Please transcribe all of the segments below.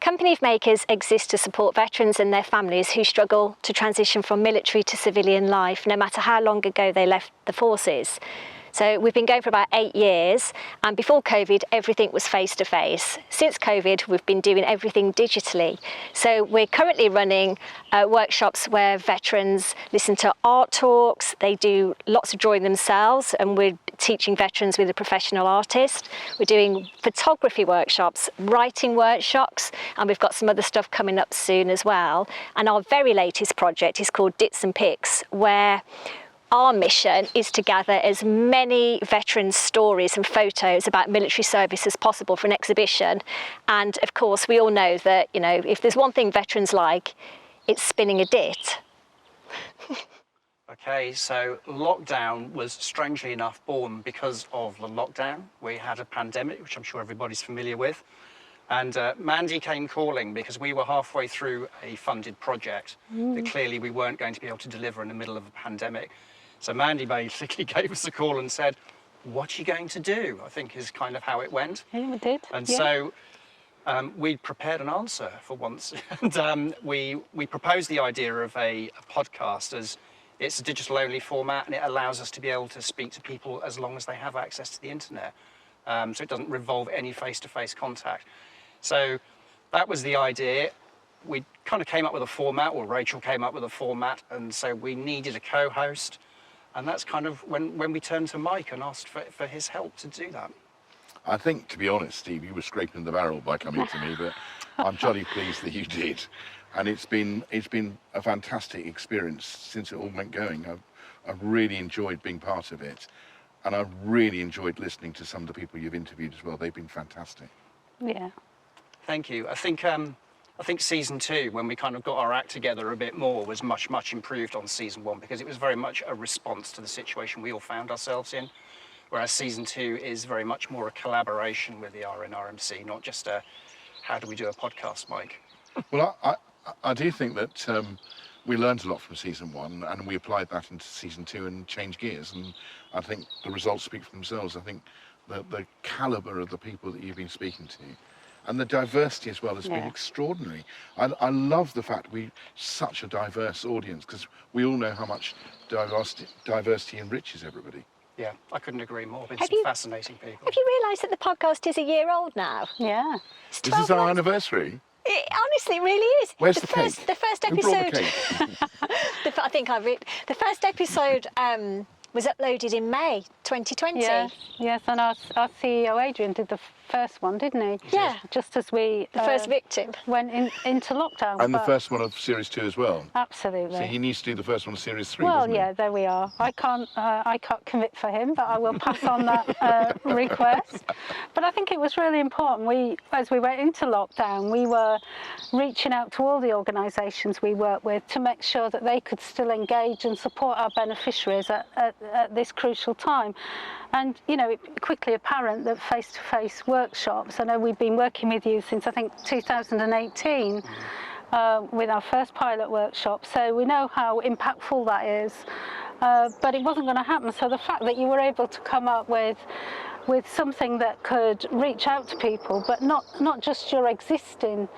Company of Makers exists to support veterans and their families who struggle to transition from military to civilian life, no matter how long ago they left the forces. So we've been going for about 8 years, and before COVID, everything was face-to-face. Since COVID, we've been doing everything digitally. So we're currently running workshops where veterans listen to art talks, they do lots of drawing themselves, and we're teaching veterans with a professional artist. We're doing photography workshops, writing workshops, and we've got some other stuff coming up soon as well. And our very latest project is called Dits and Pics, where our mission is to gather as many veterans' stories and photos about military service as possible for an exhibition. And of course, we all know that, you know, if there's one thing veterans like, it's spinning a dit. Okay, so lockdown was strangely enough born because of the lockdown. We had a pandemic, which I'm sure everybody's familiar with. And Mandy came calling because we were halfway through a funded project that clearly we weren't going to be able to deliver in the middle of a pandemic. So Mandy basically gave us a call and said, what are you going to do? I think is kind of how it went. Yeah, we did. And so we prepared an answer for once. And we proposed the idea of a podcast, as it's a digital only format and it allows us to be able to speak to people as long as they have access to the internet. So it doesn't revolve any face-to-face contact. So that was the idea. We kind of came up with a format, or Rachel came up with a format, and so we needed a co-host. And that's kind of when we turned to Mike and asked for his help to do that. I think, to be honest, Steve, you were scraping the barrel by coming to me, but I'm jolly pleased that you did. And it's been a fantastic experience since it all went going. I've really enjoyed being part of it. And I've really enjoyed listening to some of the people you've interviewed as well. They've been fantastic. Yeah. Thank you. I think season 2, when we kind of got our act together a bit more, was much improved on season 1, because it was very much a response to the situation we all found ourselves in. Whereas season 2 is very much more a collaboration with the RNRMC, not just a, how do we do a podcast, Mike? Well, I do think that we learned a lot from season 1, and we applied that into season 2 and changed gears. And I think the results speak for themselves. I think the calibre of the people that you've been speaking to, and the diversity as well, has been extraordinary. I love the fact we're such a diverse audience, because we all know how much diversity enriches everybody. Yeah, I couldn't agree more. It's some fascinating people. Have you realised that the podcast is a year old now? Yeah. It's Is this our anniversary? It honestly really is. Where's the cake? The first Who brought episode. the cake? I think I've read. The first episode was uploaded in May 2020. Yes, and our CEO Adrian did the first one, didn't he? Yeah. Just as we The first victim. went into lockdown. And the first one of series 2 as well. Absolutely. So he needs to do the first one of series 3. Well, doesn't he? yeah, there we are. I can't commit for him, but I will pass on that request. But I think it was really important. As we went into lockdown, we were reaching out to all the organisations we work with to make sure that they could still engage and support our beneficiaries at this crucial time. And, you know, it quickly apparent that face-to-face workshops, I know we've been working with you since, I think, 2018 with our first pilot workshop, so we know how impactful that is, but it wasn't going to happen. So the fact that you were able to come up with something that could reach out to people, but not just your existing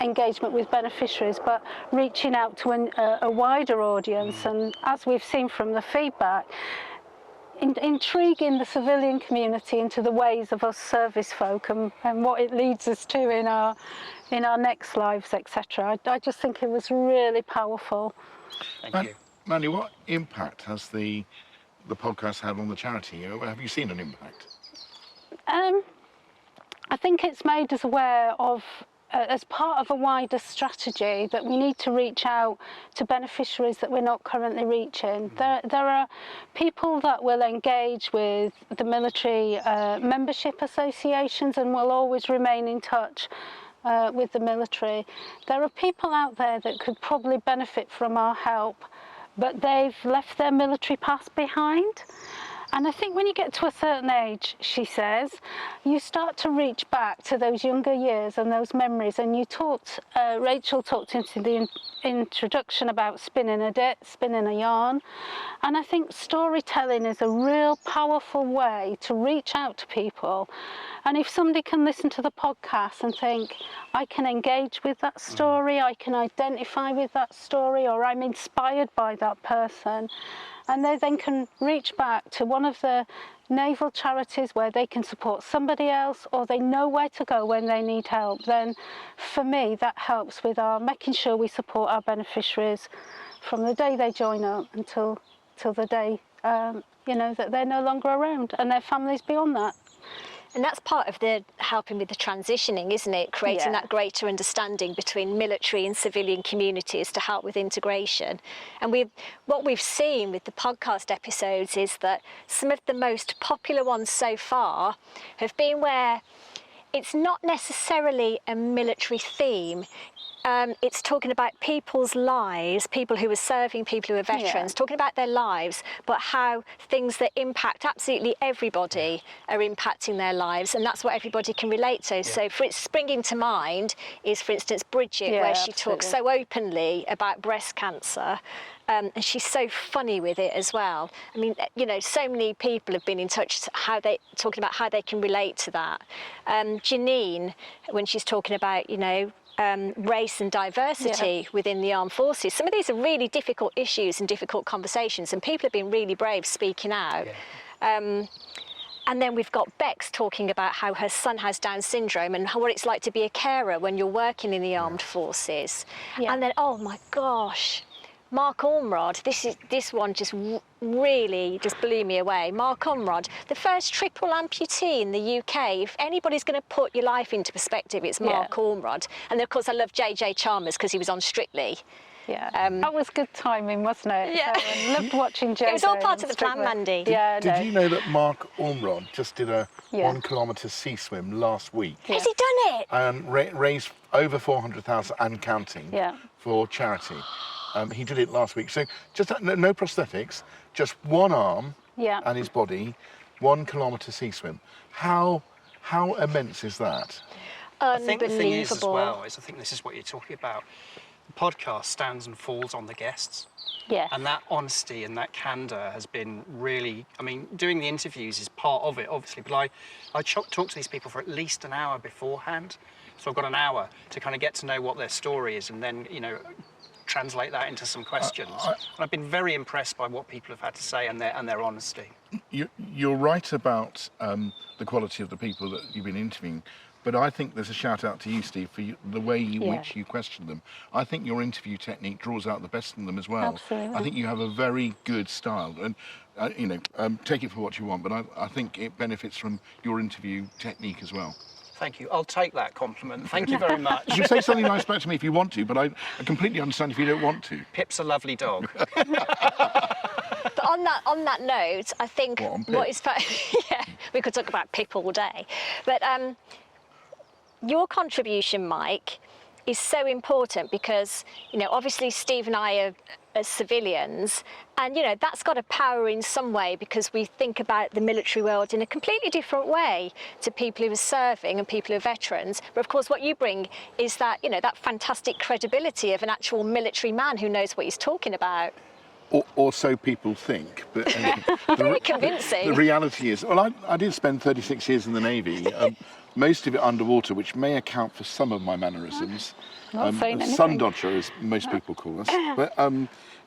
engagement with beneficiaries, but reaching out to a wider audience, and as we've seen from the feedback, intriguing the civilian community into the ways of us service folk and what it leads us to in our next lives, etc. I just think it was really powerful. Thank you. Mandy, what impact has the podcast had on the charity? Have you seen an impact? I think it's made us aware of, as part of a wider strategy, that we need to reach out to beneficiaries that we're not currently reaching. There are people that will engage with the military membership associations and will always remain in touch with the military. There are people out there that could probably benefit from our help, but they've left their military past behind. And I think when you get to a certain age, she says, you start to reach back to those younger years and those memories. And you Rachel talked into the introduction about spinning a yarn. And I think storytelling is a real powerful way to reach out to people. And if somebody can listen to the podcast and think, I can engage with that story, I can identify with that story, or I'm inspired by that person, and they then can reach back to one of the naval charities where they can support somebody else, or they know where to go when they need help, then for me that helps with making sure we support our beneficiaries from the day they join up until the day that they're no longer around, and their families beyond that. And that's part of the helping with the transitioning, isn't it? Creating Yeah. that greater understanding between military and civilian communities to help with integration. And what we've seen with the podcast episodes is that some of the most popular ones so far have been where it's not necessarily a military theme. It's talking about people's lives, people who are serving, people who are veterans, talking about their lives, but how things that impact absolutely everybody are impacting their lives, and that's what everybody can relate to. So springing to mind is, for instance, Bridget, where she talks so openly about breast cancer. And she's so funny with it as well. I mean, so many people have been in touch talking about how they can relate to that. Janine, when she's talking about, race and diversity within the armed forces. Some of these are really difficult issues and difficult conversations, and people have been really brave speaking out. And then we've got Bex talking about how her son has Down syndrome and what it's like to be a carer when you're working in the armed forces. And then, oh my gosh, Mark Ormrod, this one just really just blew me away. Mark Ormrod, the first triple amputee in the UK. If anybody's going to put your life into perspective, it's Mark Ormrod. And then, of course, I love Chalmers because he was on Strictly. That was good timing, wasn't it? Yeah. So I loved watching JJ. It was all part of the plan, Mandy. Did you know that Mark Ormrod just did a 1 kilometre sea swim last week? Has he done it? And raised over 400,000 and counting for charity. He did it last week. So just no prosthetics, just one arm and his body, 1 kilometre sea swim. How immense is that? I think the thing is as well, I think this is what you're talking about. The podcast stands and falls on the guests. Yes. And that honesty and that candour has been really, doing the interviews is part of it, obviously, but I talk to these people for at least an hour beforehand. So I've got an hour to kind of get to know what their story is, and then, translate that into some questions. And I've been very impressed by what people have had to say and their honesty. You're right about the quality of the people that you've been interviewing, but I think there's a shout out to you, Steve, for the way in which you question them. I think your interview technique draws out the best in them as well. Absolutely. I think you have a very good style, and take it for what you want, but I think it benefits from your interview technique as well. Thank you. I'll take that compliment. Thank you very much. You can say something nice back to me if you want to, but I completely understand if you don't want to. Pip's a lovely dog. But on that note, I think what is we could talk about Pip all day. But your contribution, Mike, is so important because, obviously Steve and I are civilians, and that's got a power in some way because we think about the military world in a completely different way to people who are serving and people who are veterans. But of course what you bring is that that fantastic credibility of an actual military man who knows what he's talking about. Or so people think, but very convincing. The reality is, I did spend 36 years in the Navy, most of it underwater, which may account for some of my mannerisms. Sun dodger, as most people call us. But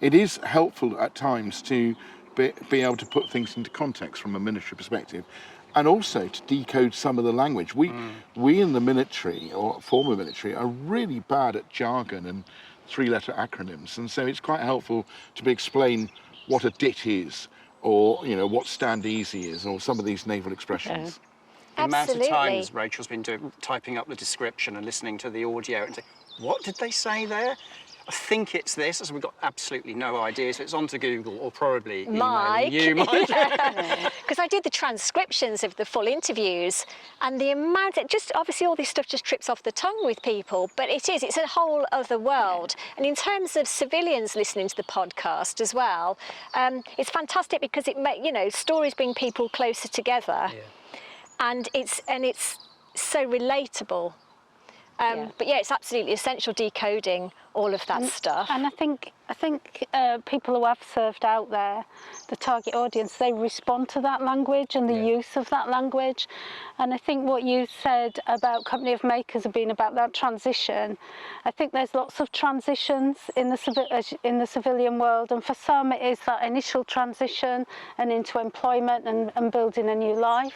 it is helpful at times to be able to put things into context from a military perspective, and also to decode some of the language. We in the military, or former military, are really bad at jargon and three-letter acronyms, and so it's quite helpful to explain what a DIT is, or what stand easy is, or some of these naval expressions. The amount of times Rachel's been typing up the description and listening to the audio and saying, what did they say there? I think it's this, as we've got absolutely no idea, so it's onto Google or probably Mike. emailing you, Mike. Because I did the transcriptions of the full interviews, and the amount, just obviously all this stuff just trips off the tongue with people, but it's a whole other world. And in terms of civilians listening to the podcast as well, it's fantastic because stories bring people closer together, and it's so relatable. But yeah, it's absolutely essential decoding all of that stuff. And I think people who have served out there, the target audience, they respond to that language and the use of that language. And I think what you said about Company of Makers have been about that transition. I think there's lots of transitions in the civilian world, and for some it is that initial transition and into employment and building a new life.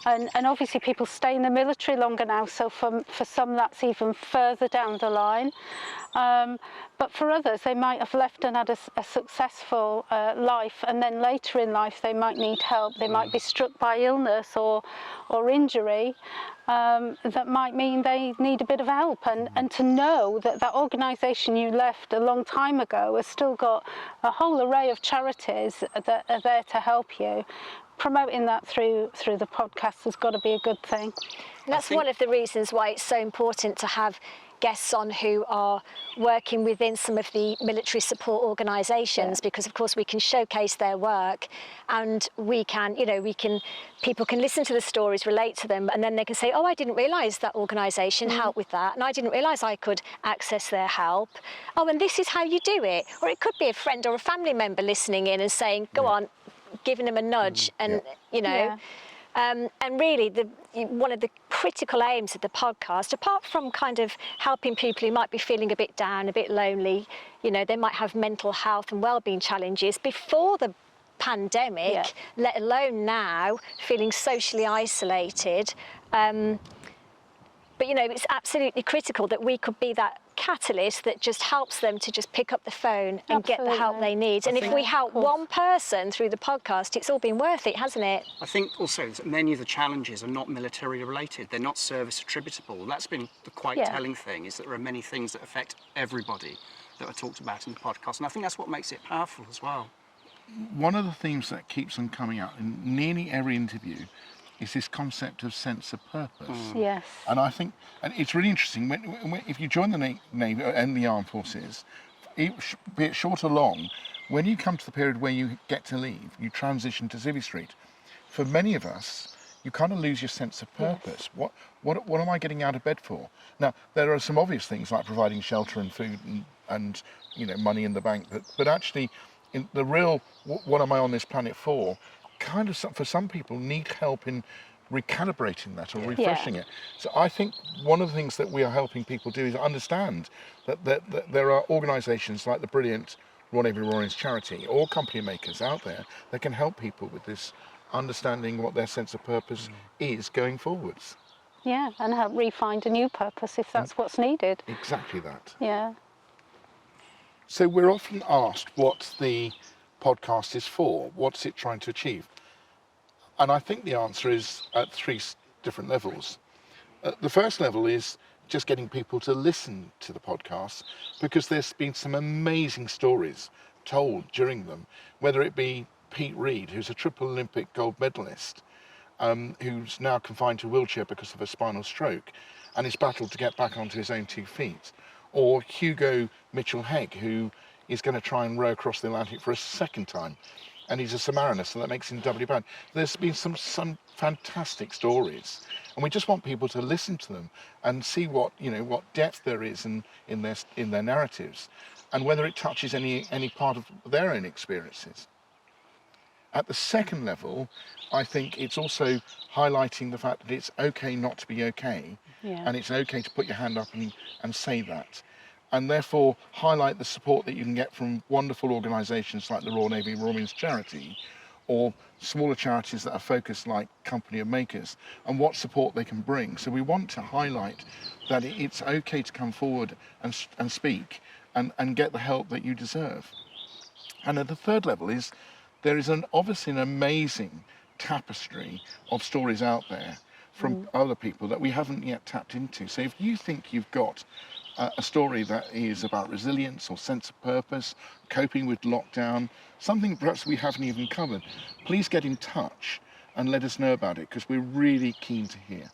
And obviously people stay in the military longer now, so for some that's even further down the line. But for others, they might have left and had a successful life, and then later in life they might need help. They might be struck by illness or injury that might mean they need a bit of help. And to know that that organisation you left a long time ago has still got a whole array of charities that are there to help you. Promoting that through the podcast has got to be a good thing. And that's one of the reasons why it's so important to have guests on who are working within some of the military support organisations, because of course we can showcase their work, and we can, people can listen to the stories, relate to them, and then they can say, oh, I didn't realise that organisation helped with that, and I didn't realise I could access their help. Oh, and this is how you do it. Or it could be a friend or a family member listening in and saying, go on, giving them a nudge, and and really one of the critical aims of the podcast, apart from kind of helping people who might be feeling a bit down, a bit lonely, they might have mental health and wellbeing challenges before the pandemic, let alone now, feeling socially isolated. But it's absolutely critical that we could be that catalyst that just helps them to just pick up the phone and get the help they need. And if we help one person through the podcast, it's all been worth it, hasn't it? I think also that many of the challenges are not military related. They're not service attributable. That's been the quite telling thing, is that there are many things that affect everybody that are talked about in the podcast. And I think that's what makes it powerful as well. One of the themes that keeps on coming out in nearly every interview is this concept of sense of purpose. Yes. And I think, and it's really interesting, if you join the Navy and the Armed Forces, be it short or long, when you come to the period where you get to leave, you transition to Civvy Street. For many of us, you kind of lose your sense of purpose. Yes. What am I getting out of bed for? Now, there are some obvious things like providing shelter and food and money in the bank, but actually, in the real, what am I on this planet for? Kind of, for some people, need help in recalibrating that or refreshing it. So I think one of the things that we are helping people do is understand that there are organisations like the brilliant Royal Navy Royals Charity or Company Makers out there that can help people with this, understanding what their sense of purpose is going forwards. Yeah, and help re-find a new purpose if that's what's needed. Exactly that. Yeah. So we're often asked what the podcast is for, what's it trying to achieve? And I think the answer is at three different levels. The first level is just getting people to listen to the podcast, because there's been some amazing stories told during them, whether it be Pete Reed, who's a triple Olympic gold medalist, who's now confined to a wheelchair because of a spinal stroke and has battled to get back onto his own 2 feet, or Hugo Mitchell-Hegg, who is going to try and row across the Atlantic for a second time, and he's a Submariner, so that makes him doubly bad. There's been some fantastic stories, and we just want people to listen to them and see what depth there is in their narratives, and whether it touches any part of their own experiences. At the second level, I think it's also highlighting the fact that it's okay not to be okay, and it's okay to put your hand up and say that. And therefore highlight the support that you can get from wonderful organisations like the Royal Navy Royals Charity, or smaller charities that are focused like Company of Makers, and what support they can bring. So we want to highlight that it's okay to come forward and speak and get the help that you deserve. And at the third level is there is obviously an amazing tapestry of stories out there from other people that we haven't yet tapped into. So if you think you've got a story that is about resilience or sense of purpose, coping with lockdown, something perhaps we haven't even covered, please get in touch and let us know about it, because we're really keen to hear.